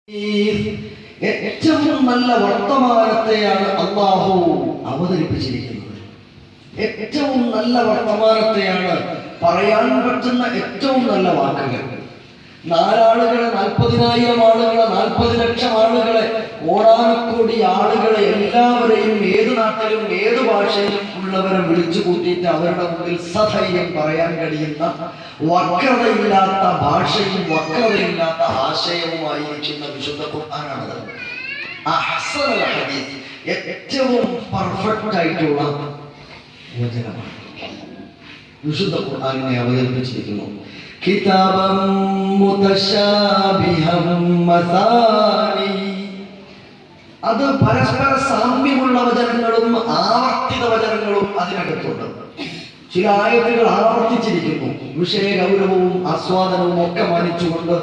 ഏറ്റവും നല്ല വർത്തമാനത്തെയാണ് അല്ലാഹു അവതരിപ്പിച്ചിരിക്കുന്നത്. ഏറ്റവും നല്ല വർത്തമാനത്തെയാണ് പറയാൻ പറ്റുന്ന ഏറ്റവും നല്ല വാക്കുകൾ. 4 ആളുകളെ, 40,000 ആളുകളെ, 40 ലക്ഷം ആളുകളെ, കോടാനക്കോടി ആളുകളെ എല്ലാവരെയും ഏത് നാട്ടിലും ഏത് ഭാഷയിലും ഉള്ളവരെ വിളിച്ചു കൂട്ടിയിട്ട് അവരുടെ മുമ്പിൽ സധൈര്യം പറയാൻ കഴിയുന്ന വക്രതയില്ലാത്ത ഭാഷയും വക്രതയില്ലാത്ത ആശയവുമായിരിക്കുന്ന വിശുദ്ധ ഖുർആനാണ്. അഹ്സനുൽ ഹദീസ്, ഏറ്റവും പെർഫെക്റ്റ് ആയിട്ടുള്ള വചനമാണ് വിശുദ്ധ ഖുർആനിനെ അവതരിപ്പിച്ചിരിക്കുന്നു. കിതാബം മുതശാബിഹം മസാനി, അത് പരസ്പര സാമ്യമുള്ള വചനങ്ങളും ആവർത്തിത വചനങ്ങളും അതിനകത്തുണ്ട്. ചില ആയത്തുകൾ ആവർത്തിച്ചിരിക്കുന്നു. വിഷയ ഗൗരവവും ആസ്വാദനവും ഒക്കെ മാനിച്ചുകൊണ്ട്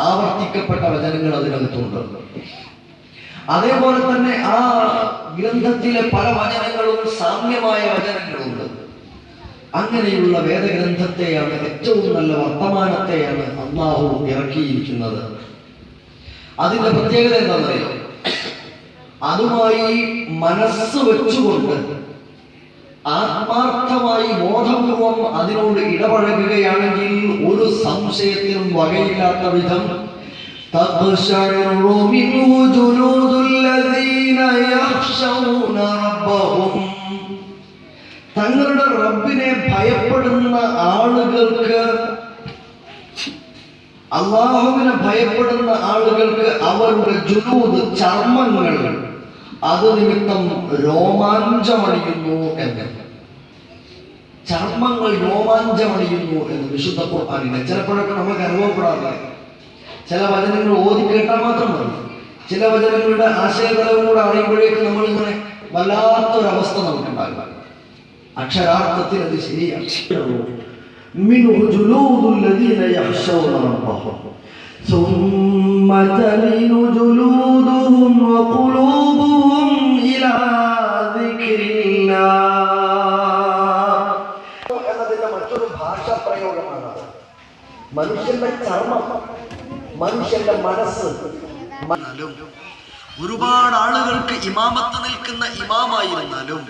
ആവർത്തിക്കപ്പെട്ട വചനങ്ങൾ അതിനകത്തുണ്ട്. അതേപോലെ തന്നെ ആ ഗ്രന്ഥത്തിലെ പല വചനങ്ങളും സാമ്യമായ വചനങ്ങളുണ്ട്. അങ്ങനെയുള്ള വേദഗ്രന്ഥത്തെയാണ്, ഏറ്റവും നല്ല വർത്തമാനത്തെയാണ് അല്ലാഹു ഇറക്കിയിരിക്കുന്നത്. അതിന്റെ പ്രത്യേകത എന്താണെന്നറിയോ? അതുമായി മനസ്സ് വെച്ചുകൊണ്ട് ആത്മാർത്ഥമായി ബോധപൂർവം അതിനോട് ഇടപഴകുകയാണെങ്കിൽ ഒരു സംശയത്തിനും വകയില്ലാത്ത വിധം തഖ്ശഉറു മിൻഹു ജുലൂദുൽ ലദീന യഖ്ശൗന റബ്ബഹും, തങ്ങളുടെ റബ്ബിനെ ഭയപ്പെടുന്ന ആളുകൾക്ക്, അല്ലാഹുവിനെ ഭയപ്പെടുന്ന ആളുകൾക്ക് അവരുടെ ജുലൂദ്, ചർമ്മങ്ങൾ, അത് നിമിത്തം രോമാഞ്ചമണിയുന്നു എന്ന്. ചർമ്മങ്ങൾ രോമാഞ്ചമണിയുന്നു എന്ന് വിശുദ്ധ ഖുർആനിനെ ചിലപ്പോഴൊക്കെ നമുക്ക് അനുഭവപ്പെടാറില്ല. ചില വചനങ്ങൾ ഓതി കേട്ടാൽ മാത്രം മതി. ചില വചനങ്ങളുടെ ആശയതലവും കൂടെ അറിയുമ്പോഴേക്കും നമ്മൾ ഇങ്ങനെ വല്ലാത്തൊരവസ്ഥ നമുക്കുണ്ടാകും. അക്ഷരാർത്ഥത്തിൽ അത് ശരിയാണ്. മിൻഹു ജുലൂദുൽ ലദീന യഖ്ശൗന റബ്ബഹും ثم تلين جلودهم وقلوبهم إلى ذكر الله എന്നതിന്റെ മറ്റൊരു ഭാഷാ പ്രയോഗമാണ് മനുഷ്യന്റെ ചർമ്മം, മനുഷ്യന്റെ മനസ്സ്. ഒരുപാട് ആളുകൾക്ക് ഇമാമത്ത് നിൽക്കുന്ന ഇമാമായിരുന്നാലും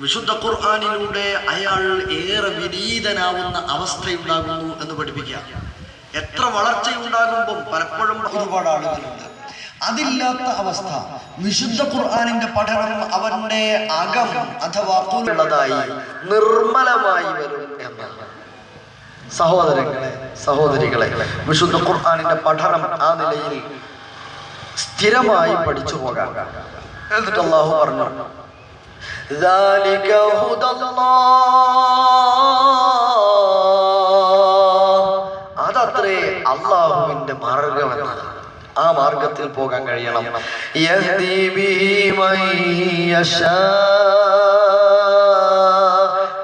വിശുദ്ധ ഖുർആനിലൂടെ അയാൾ ഏറെ വിനീതനാവുന്ന അവസ്ഥയുണ്ടാകുന്നു എന്ന് പഠിപ്പിക്കുക. എത്ര വളർച്ചയുണ്ടാകുമ്പം പലപ്പോഴും ഒരുപാട് ആളുകളുണ്ട്. അതില്ലാത്ത അവസ്ഥ. വിശുദ്ധ ഖുർആനിന്റെ പഠനം അവന്റെ അകം അഥവാ ഉള്ളതായി നിർമ്മലമായി വരും എന്നാണ്. സഹോദരങ്ങളെ, സഹോദരികളെ, വിശുദ്ധ ഖുർആനിന്റെ പഠനം ആ നിലയിൽ സ്ഥിരമായി പഠിച്ചു പോകാം. എന്നിട്ട് അല്ലാഹു പറഞ്ഞു, ذَلِكَ هُدَى اللَّهِ, അതത്രേ അല്ലാഹുവിന്റെ മാർഗ്ഗമെന്നത്. ആ മാർഗത്തിൽ പോകാൻ കഴിയണം. യഹ്ദീ ബിഹി മൻ യശാ,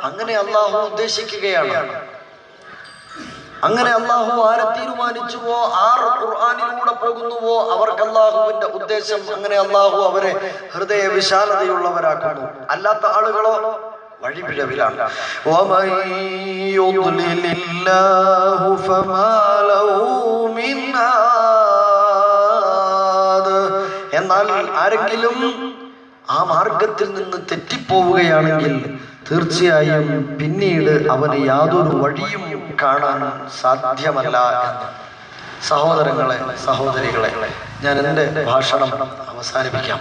അങ്ങനെ അല്ലാഹു ഉദ്ദേശിക്കുകയാണ്. അങ്ങനെ അല്ലാഹു ആരെ തീരുമാനിച്ചുവോ, ആർ ഖുർആനിലൂടെ പോകുന്നുവോ അവർക്ക് അല്ലാഹുവിന്റെ ഉദ്ദേശം, അങ്ങനെ അല്ലാഹു അവരെ ഹൃദയ വിശാലതയുള്ളവരാക്കുന്നു. അല്ലാത്ത ആളുകളോ വഴിപിഴവിലാണ്. വമൻ യുദ്ലിലില്ലാഹു ഫമാ ലഹു മിൻ ഹാദ്, എന്നാൽ ആരെങ്കിലും ആ മാർഗത്തിൽ നിന്ന് തെറ്റിപ്പോവുകയാണെങ്കിൽ തീർച്ചയായും പിന്നീട് അവന് യാതൊരു വഴിയും കാണാൻ സാധ്യമല്ല എന്ന്. സഹോദരങ്ങളെ, സഹോദരികളെ, ഞാൻ എൻ്റെ ഭാഷണം അവസാനിപ്പിക്കാം.